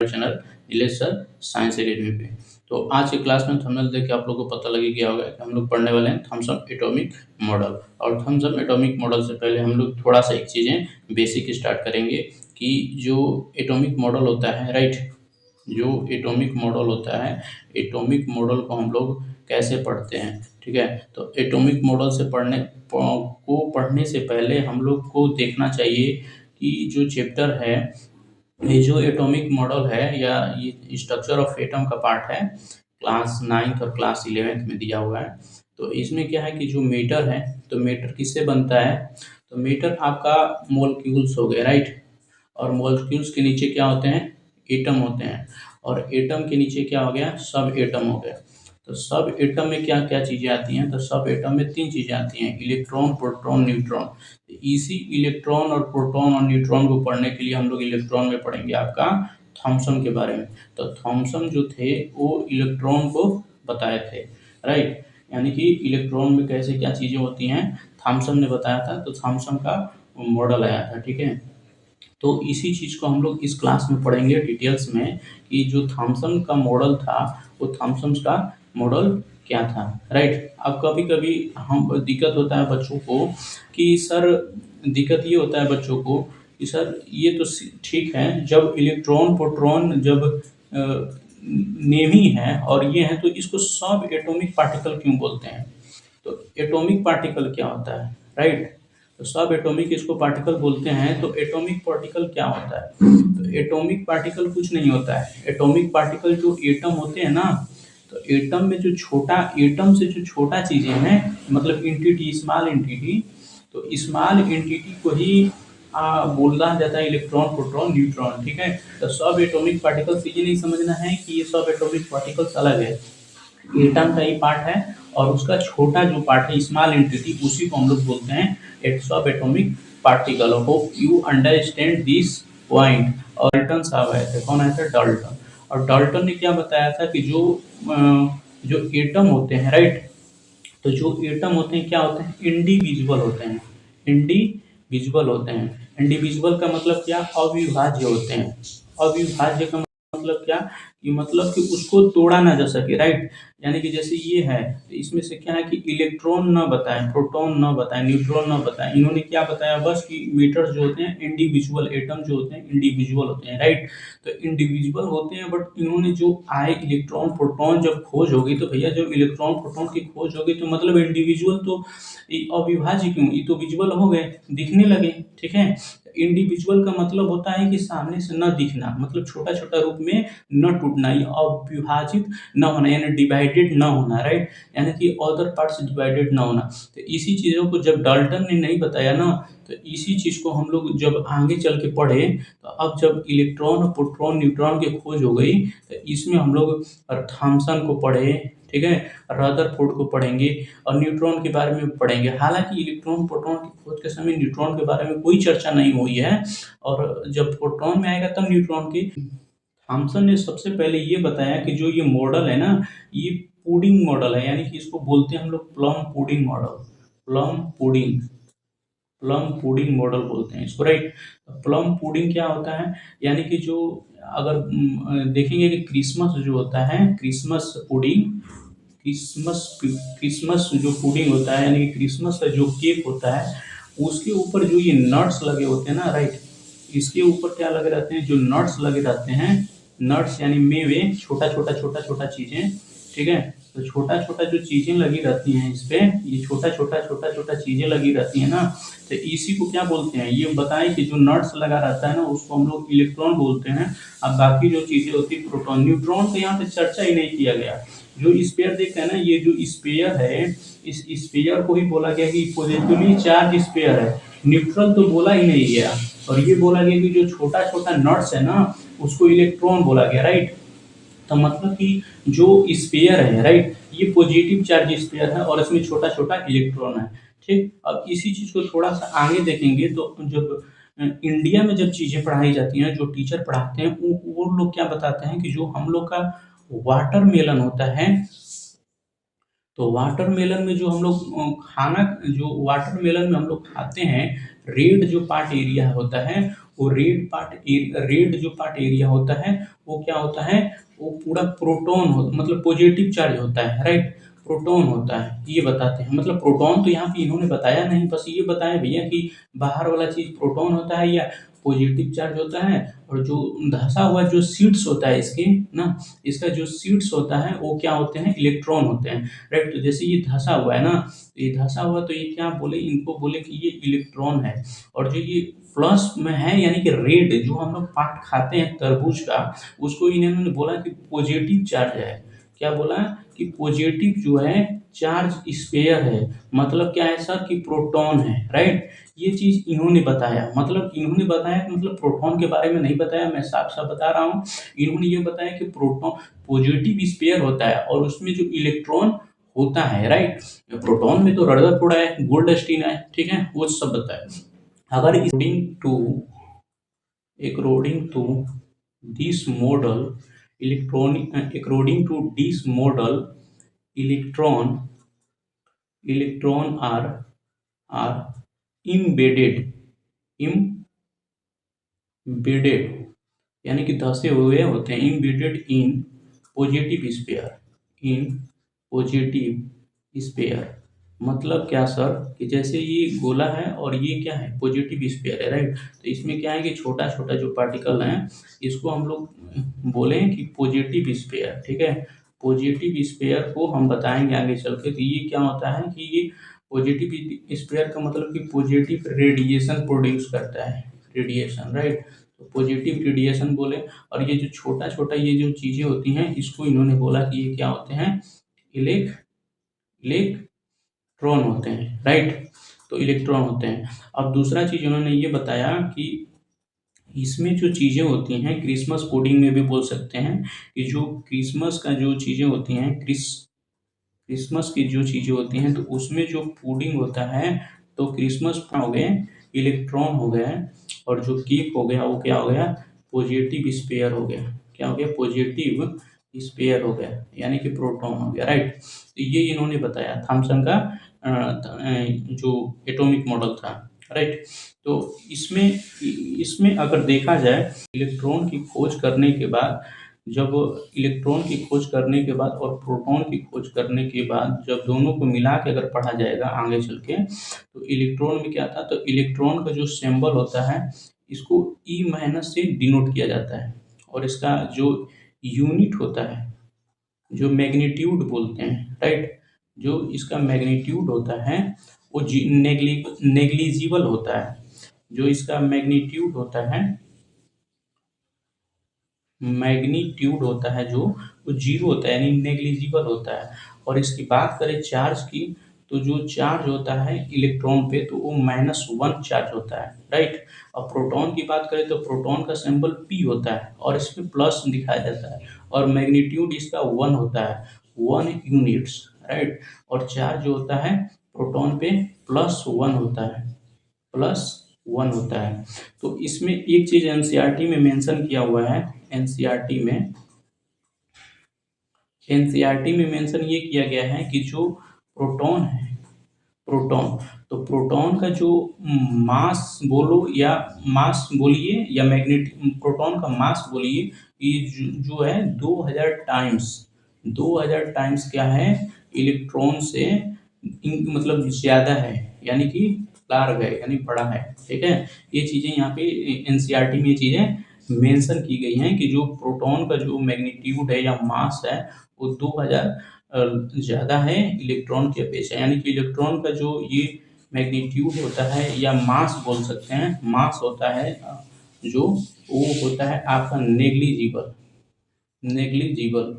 Channel Nilesh sir science academy पे। तो आज की क्लास में थंबनेल देख के आप लोगों को पता लग गया होगा कि हम लोग पढ़ने वाले हैं थॉमसन एटॉमिक मॉडल। और थॉमसन एटॉमिक मॉडल से पहले हम लोग थोड़ा सा एक चीज़ें बेसिक स्टार्ट करेंगे कि जो एटॉमिक मॉडल होता है, राइट, जो एटॉमिक मॉडल होता है, एटॉमिक मॉडल को हम लोग कैसे पढ़ते हैं, ठीक है। तो एटॉमिक मॉडल से पढ़ने से पहले हम लोग को देखना चाहिए कि जो चैप्टर है, ये जो एटॉमिक मॉडल है या ये स्ट्रक्चर ऑफ एटम का पार्ट है, क्लास 9th और क्लास 11th में दिया हुआ है। तो इसमें क्या है कि जो मैटर है, तो मैटर किससे बनता है, तो मैटर आपका मॉलिक्यूल्स हो गए, राइट। और मॉलिक्यूल्स के नीचे क्या होते हैं, एटम होते हैं। और एटम के नीचे क्या हो गया, सब एटम हो गया। तो सब एटम में क्या क्या चीज़ें आती हैं, तो सब एटम में 3 चीज़ें आती हैं, इलेक्ट्रॉन, प्रोटॉन, न्यूट्रॉन। इसी इलेक्ट्रॉन और प्रोटॉन और न्यूट्रॉन को पढ़ने के लिए हम लोग इलेक्ट्रॉन में पढ़ेंगे आपका थॉमसन के बारे में। तो थॉमसन जो थे वो इलेक्ट्रॉन को बताए थे, राइट। यानी कि इलेक्ट्रॉन में कैसे क्या चीज़ें होती हैं, थॉमसन ने बताया था। तो थॉमसन का मॉडल आया था, ठीक है। तो इसी चीज़ को हम लोग इस क्लास में पढ़ेंगे डिटेल्स में कि जो थॉमसन का मॉडल था, वो थॉमसन का मॉडल क्या था, राइट। अब कभी कभी हम दिक्कत होता है बच्चों को कि सर, दिक्कत ये होता है बच्चों को कि सर ये तो ठीक है, जब इलेक्ट्रॉन प्रोटॉन जब नेम ही है और ये है, तो इसको सब एटॉमिक पार्टिकल क्यों बोलते हैं। तो एटॉमिक पार्टिकल क्या होता है, राइट। तो सब एटॉमिक इसको पार्टिकल बोलते हैं। तो एटॉमिक पार्टिकल क्या होता है, तो एटॉमिक पार्टिकल कुछ नहीं होता है। एटॉमिक पार्टिकल जो एटम होते हैं ना, तो एटम में जो छोटा, एटम से जो छोटा चीजें हैं, मतलब एंटिटी, स्मॉल एंटिटी, तो स्मॉल एंटिटी को ही बोला जाता है इलेक्ट्रॉन, प्रोटॉन, न्यूट्रॉन, ठीक है। तो सब एटॉमिक पार्टिकल्स, ये नहीं समझना है कि ये सब एटॉमिक पार्टिकल्स अलग है, एटम का ही पार्ट है। और उसका छोटा जो पार्ट है, स्मॉल एंटिटी, उसी को हम लोग बोलते हैं एक सब atomic particle. Hope you understand this point. और डाल्टन साहब आए थे, कौन आए थे, डाल्टन। और डाल्टन ने क्या बताया था कि जो एटम होते हैं, राइट, तो जो एटम होते हैं क्या होते हैं, इंडिविजुअल होते हैं, इंडिविजुअल होते हैं। इंडिविजुअल का मतलब क्या, अविभाज्य होते हैं। अविभाज्य का मतलब क्या, कि मतलब कि उसको तोड़ा ना जा सके, राइट। यानी कि जैसे ये है, तो इसमें से क्या है कि इलेक्ट्रॉन ना बताएं, प्रोटॉन ना बताएं, न्यूट्रॉन ना बताएं, इन्होंने क्या बताया बस कि मीटर जो होते हैं इंडिविजुअल, एटम जो होते हैं इंडिविजुअल होते हैं, राइट। तो इंडिविजुअल होते हैं, बट इन्होंने जो आए इलेक्ट्रॉन प्रोटॉन जब खोज होगी, तो भैया जब इलेक्ट्रॉन प्रोटॉन की खोज होगी, तो मतलब इंडिविजुअल तो अविभाज्य क्यों, ये तो विजुअल हो गए, दिखने लगे, ठीक है। इंडिविजुअल का मतलब होता है कि सामने से न दिखना, मतलब छोटा छोटा रूप में न टूटना, ये अविभाजित न होना, यानी डिवाइडेड न होना, राइट। यानी कि अदर पार्ट्स डिवाइडेड न होना। तो इसी चीज़ों को जब डाल्टन ने नहीं बताया ना, तो इसी चीज़ को हम लोग जब आगे चल के पढ़े, तो अब जब इलेक्ट्रॉन, प्रोटॉन, न्यूट्रॉन की खोज हो गई, तो इसमें हम लोग थॉमसन को पढ़े, ठीक है, रदरफोर्ड को पढ़ेंगे और न्यूट्रॉन के बारे में पढ़ेंगे। हालांकि इलेक्ट्रॉन प्रोटॉन की खोज के समय न्यूट्रॉन के बारे में कोई चर्चा नहीं हुई है, और जब प्रोटॉन में आएगा तब न्यूट्रॉन की। थॉमसन ने सबसे पहले ये बताया कि जो ये मॉडल है ना, ये पुडिंग मॉडल है, यानी कि इसको बोलते हैं हम लोग plum pudding model, plum pudding, plum pudding model बोलते हैं इसको, राइट। प्लम पुडिंग क्या होता है, यानी कि जो अगर देखेंगे कि क्रिसमस जो होता है, क्रिसमस पुडिंग, क्रिसमस क्रिसमस जो पुडिंग होता है, यानी कि क्रिसमस का जो केक होता है, उसके ऊपर जो ये नट्स लगे होते हैं ना, राइट, इसके ऊपर क्या लगे रहते हैं, जो नट्स लगे रहते हैं, नट्स यानी मेवे, छोटा छोटा छोटा छोटा चीजें, ठीक है। तो छोटा छोटा जो चीजें लगी रहती हैं इस पे, ये छोटा छोटा छोटा छोटा चीजें लगी रहती है ना, तो इसी को क्या बोलते हैं, ये बताएं कि जो नट्स लगा रहता है ना, उसको हम लोग इलेक्ट्रॉन बोलते हैं। अब बाकी जो चीजें होती है प्रोटॉन, न्यूट्रॉन तो यहाँ पे चर्चा ही नहीं किया गया। जो स्पेयर देखते हैं ना, ये जो स्पेयर है, इस स्पेयर को ही बोला गया कि पॉजिटिवली चार्ज स्पेयर है, न्यूट्रल तो बोला ही नहीं गया। और ये बोला गया कि जो छोटा छोटा नट्स है ना, उसको इलेक्ट्रॉन बोला गया, राइट। तो मतलब कि जो स्पेयर है, राइट, ये पॉजिटिव चार्ज स्पेयर है और इसमें छोटा छोटा इलेक्ट्रॉन है, ठीक। अब इसी चीज को थोड़ा सा आगे देखेंगे, तो जब इंडिया में जब चीजें पढ़ाई जाती हैं, जो टीचर पढ़ाते हैं वो लोग क्या बताते हैं कि जो हम लोग का वाटरमेलन होता है, तो वाटरमेलन में जो हम लोग खाना, जो वाटरमेलन में हम लोग खाते हैं, रेड जो पार्ट एरिया होता है, वो रेड जो पार्ट एरिया होता है वो क्या होता है, वो पूरा प्रोटॉन हो, मतलब पॉजिटिव चार्ज होता है, राइट, प्रोटॉन होता है, ये बताते हैं। मतलब प्रोटॉन तो यहाँ पे इन्होंने बताया नहीं, बस ये बताया भैया कि बाहर वाला चीज प्रोटॉन होता है या पॉजिटिव चार्ज होता है, और जो धंसा हुआ जो सीड्स होता है इसके ना, इसका जो सीड्स होता है वो क्या होते हैं, इलेक्ट्रॉन होते हैं, राइट। तो जैसे ये धंसा हुआ है ना, तो ये धंसा हुआ तो ये क्या बोले, इनको बोले कि ये इलेक्ट्रॉन है, और जो ये प्लस में है यानी कि रेड जो हम लोग पार्ट खाते हैं तरबूज का, उसको इन्होंने बोला कि पॉजिटिव चार्ज है। क्या बोला कि पॉजिटिव जो है चार्ज स्पेयर है, मतलब क्या है सर कि प्रोटॉन है, राइट। ये चीज इन्होंने बताया, मतलब इन्होंने बताया, मतलब प्रोटॉन के बारे में नहीं बताया, मैं साफ साफ बता रहा हूँ। इन्होंने ये बताया कि प्रोटॉन पॉजिटिव स्पेयर होता है और उसमें जो इलेक्ट्रॉन होता है, राइट। प्रोटॉन में तो रदरफोर्ड है, गोल्डस्टीन है, ठीक है, वो सब बताया। अगर according to this model according to this model, electron are embedded embedded यानी कि धंसे हुए होते हैं, embedded in पॉजिटिव स्पेयर। मतलब क्या सर कि जैसे ये गोला है और ये क्या है, पॉजिटिव स्पेयर है, राइट। तो इसमें क्या है कि छोटा छोटा जो पार्टिकल हैं इसको हम लोग बोले कि पॉजिटिव स्पेयर, ठीक है। पॉजिटिव स्पेयर को हम बताएंगे आगे चल के, तो ये क्या होता है कि ये पॉजिटिव स्पेयर का मतलब कि पॉजिटिव रेडिएशन प्रोड्यूस करता है, रेडिएशन, राइट। तो पॉजिटिव रेडिएशन बोले, और ये जो छोटा छोटा ये जो चीजें होती हैं इसको इन्होंने बोला कि ये क्या होते हैं, इलेक इलेक्ट्रॉन होते हैं, राइट। तो इलेक्ट्रॉन होते हैं। अब दूसरा चीज उन्होंने ये बताया कि इसमें जो चीजें होती हैं, क्रिसमस पुडिंग में भी बोल सकते हैं कि जो क्रिसमस का जो चीजें होती हैं, क्रिसमस की जो चीजें होती हैं, तो उसमें जो पुडिंग होता है, तो क्रिसमस हो गए इलेक्ट्रॉन हो गया, और जो केक हो गया वो क्या हो गया, पॉजिटिव स्पेयर हो गया। क्या हो गया, पॉजिटिव स्पेयर हो गया, यानी कि प्रोटॉन हो गया, राइट। तो ये इन्होंने बताया थॉमसन का जो एटॉमिक मॉडल था, राइट। तो इसमें इसमें अगर देखा जाए, इलेक्ट्रॉन की खोज करने के बाद, जब इलेक्ट्रॉन की खोज करने के बाद और प्रोटॉन की खोज करने के बाद जब दोनों को मिला के अगर पढ़ा जाएगा आगे चल के, तो इलेक्ट्रॉन में क्या था, तो इलेक्ट्रॉन का जो सिंबल होता है इसको ई माइनस से डिनोट किया जाता है, और इसका जो यूनिट होता है, जो मैग्नीट्यूड बोलते हैं, राइट, जो इसका मैग्नीट्यूड होता है वो नेग्लिजिबल होता है। जो इसका मैग्नीट्यूड होता है जो वो जीरो होता है, यानी नेग्लिजिबल होता है। और इसकी बात करें चार्ज की, तो जो चार्ज होता है इलेक्ट्रॉन पे तो वो -1 चार्ज होता है, राइट। और प्रोटॉन की बात करें तो प्रोटॉन का सिंबल P होता है और इसमें प्लस दिखाया जाता है, और मैग्नीट्यूड इसका 1 होता है, 1 यूनिट्स, राइट। और चार्ज जो होता है प्रोटॉन पे +1 होता है, +1 होता है। तो इसमें एक चीज एनसीईआरटी में मेंशन किया हुआ है, एनसीईआरटी में मेंशन ये किया गया है कि जो प्रोटॉन है, प्रोटॉन, तो प्रोटॉन का जो मास बोलो या मास बोलिए या मैग्नेट, प्रोटॉन का मास बोलिए, ये जो है 2000 टाइम्स क्या है, इलेक्ट्रॉन से मतलब ज्यादा है, यानी कि लार्ज है, यानी बड़ा है, ठीक है। ये चीजें यहाँ पे एनसीईआरटी में ये चीजें मेंशन की गई हैं कि जो प्रोटॉन का जो मैग्नीट्यूड है या मास है वो 2000 ज़्यादा है इलेक्ट्रॉन की अपेक्षा, यानी कि इलेक्ट्रॉन का जो ये मैग्नीट्यूड होता है या मास बोल सकते हैं, मास होता है जो वो होता है आपका नेग्लिजिबल,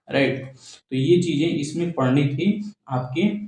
राइट। तो ये चीज़ें इसमें पढ़नी थी आपके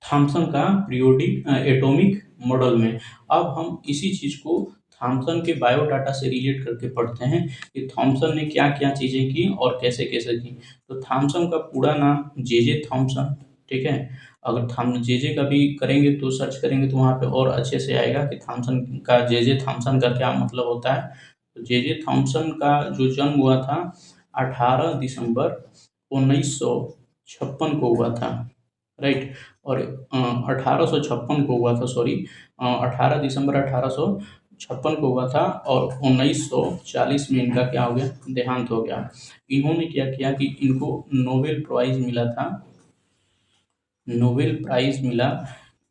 थॉमसन का पीरियोडिक एटॉमिक मॉडल में। अब हम इसी चीज़ को थॉमसन के बायोडाटा से रिलेट करके पढ़ते हैं कि थॉमसन ने क्या क्या चीज़ें की और कैसे कैसे की। तो थॉमसन का पूरा नाम जे थॉमसन, ठीक है। अगर थॉम जे का भी करेंगे तो सर्च करेंगे तो वहाँ पे और अच्छे से आएगा कि थॉमसन का जे थॉमसन का क्या मतलब होता है। तो जे थॉमसन का जो जन्म हुआ था 18 दिसंबर 1956 को हुआ था, राइट। और 1856 को हुआ था, सॉरी, 18 दिसंबर 1856 1956 को हुआ था और 1940 में इनका क्या हो गया, देहांत हो गया। इन्होंने क्या किया कि इनको नोबेल प्राइज मिला था, नोबेल प्राइज मिला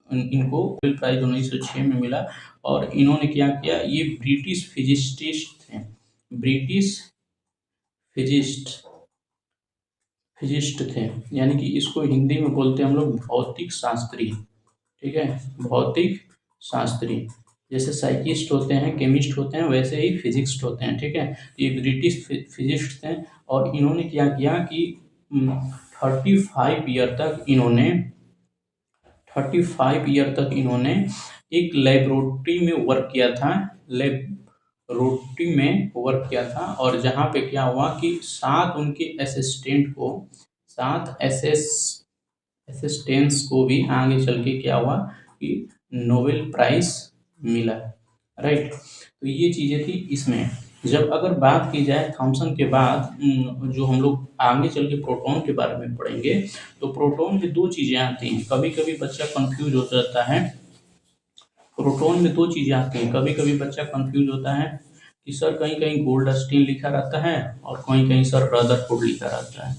इनको, नोबेल प्राइज 1906 में मिला। और इन्होंने क्या किया, ये ब्रिटिश फिजिसिस्ट थे, ब्रिटिश फिजिस्ट थे, यानी कि इसको हिंदी में बोलते हैं हम लोग भौतिक शास्त्री, ठीक है, भौतिक शास्त्री। जैसे साइकिस्ट होते हैं, केमिस्ट होते हैं, वैसे ही फिजिक्स्ट होते हैं, ठीक है। ये ब्रिटिश फिजिस्ट थे और इन्होंने क्या किया कि 35 ईयर तक इन्होंने एक लेबोरेटरी में वर्क किया था, लेबोरेटरी में वर्क किया था। और जहाँ पे क्या हुआ कि 7 उनके असिस्टेंट को, 7 असिस्टेंट्स को भी आगे चल के क्या हुआ कि नोबेल प्राइज मिला, राइट। तो ये चीज़ें थी इसमें। जब अगर बात की जाए थॉमसन के बाद जो हम लोग आगे चल के प्रोटॉन के बारे में पढ़ेंगे, तो प्रोटॉन में 2 चीज़ें आती हैं, कभी-कभी बच्चा कंफ्यूज हो जाता है। प्रोटॉन में 2 चीज़ें आती हैं, कभी-कभी बच्चा कंफ्यूज होता है कि सर कहीं-कहीं गोल्डस्टीन लिखा रहता है और कहीं-कहीं सर रदरफोर्ड लिखा रहता है,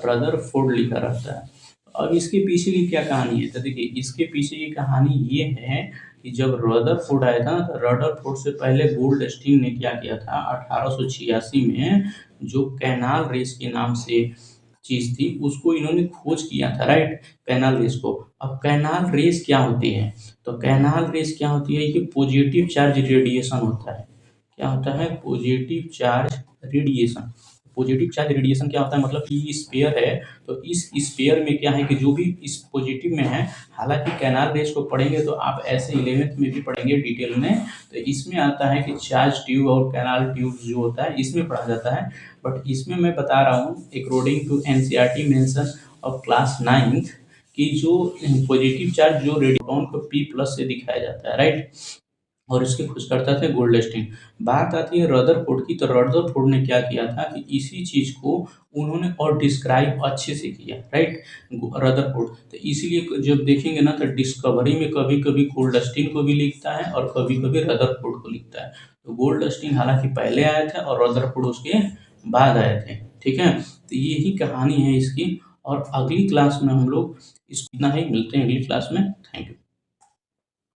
रदरफोर्ड लिखा रहता है। अब इसके पीछे की क्या कहानी है, तो देखिए इसके पीछे की कहानी ये है कि जब रदरफोर्ड आया था, तो रदरफोर्ड से पहले गोल्डस्टीन ने क्या किया था, 1886 में जो कैनाल रेस के नाम से चीज़ थी, उसको इन्होंने खोज किया था, राइट, कैनाल रेस को। अब कैनाल रेस क्या होती है, तो कैनाल रेस क्या होती है, ये पॉजिटिव चार्ज रेडिएशन होता है। क्या होता है, positive charge radiation. Positive charge radiation क्या होता है, मतलब कि ये स्फीयर है, तो इस स्फीयर में क्या है कि जो भी इस पॉजिटिव में है, हालांकि कैनाल रेस को पढ़ेंगे तो आप ऐसे 11th में भी पढ़ेंगे डिटेल में, तो इसमें आता है कि चार्ज ट्यूब और कैनाल ट्यूब जो होता है इसमें पढ़ा जाता है। बट इसमें मैं बता रहा हूँ according to NCERT mention of class 9 कि जो पॉजिटिव चार्ज जो रेडियन को P+ से दिखाया जाता है, राइट, और इसके खोजकर्ता थे गोल्डस्टीन। बात आती है रदरफोर्ड की, तो रदरफोर्ड ने क्या किया था कि इसी चीज़ को उन्होंने और डिस्क्राइब अच्छे से किया, राइट, रदरफोर्ड। तो इसीलिए जब देखेंगे ना, तो डिस्कवरी में कभी-कभी गोल्डस्टीन को भी लिखता है और कभी-कभी रदरफोर्ड को लिखता है। तो गोल्डस्टीन हालांकि पहले आए थे और रदरफोर्ड उसके बाद आए थे, ठीक है। तो यही कहानी है इसकी, और अगली क्लास में हम लोग इतना ही, मिलते हैं अगली क्लास में। Thank you.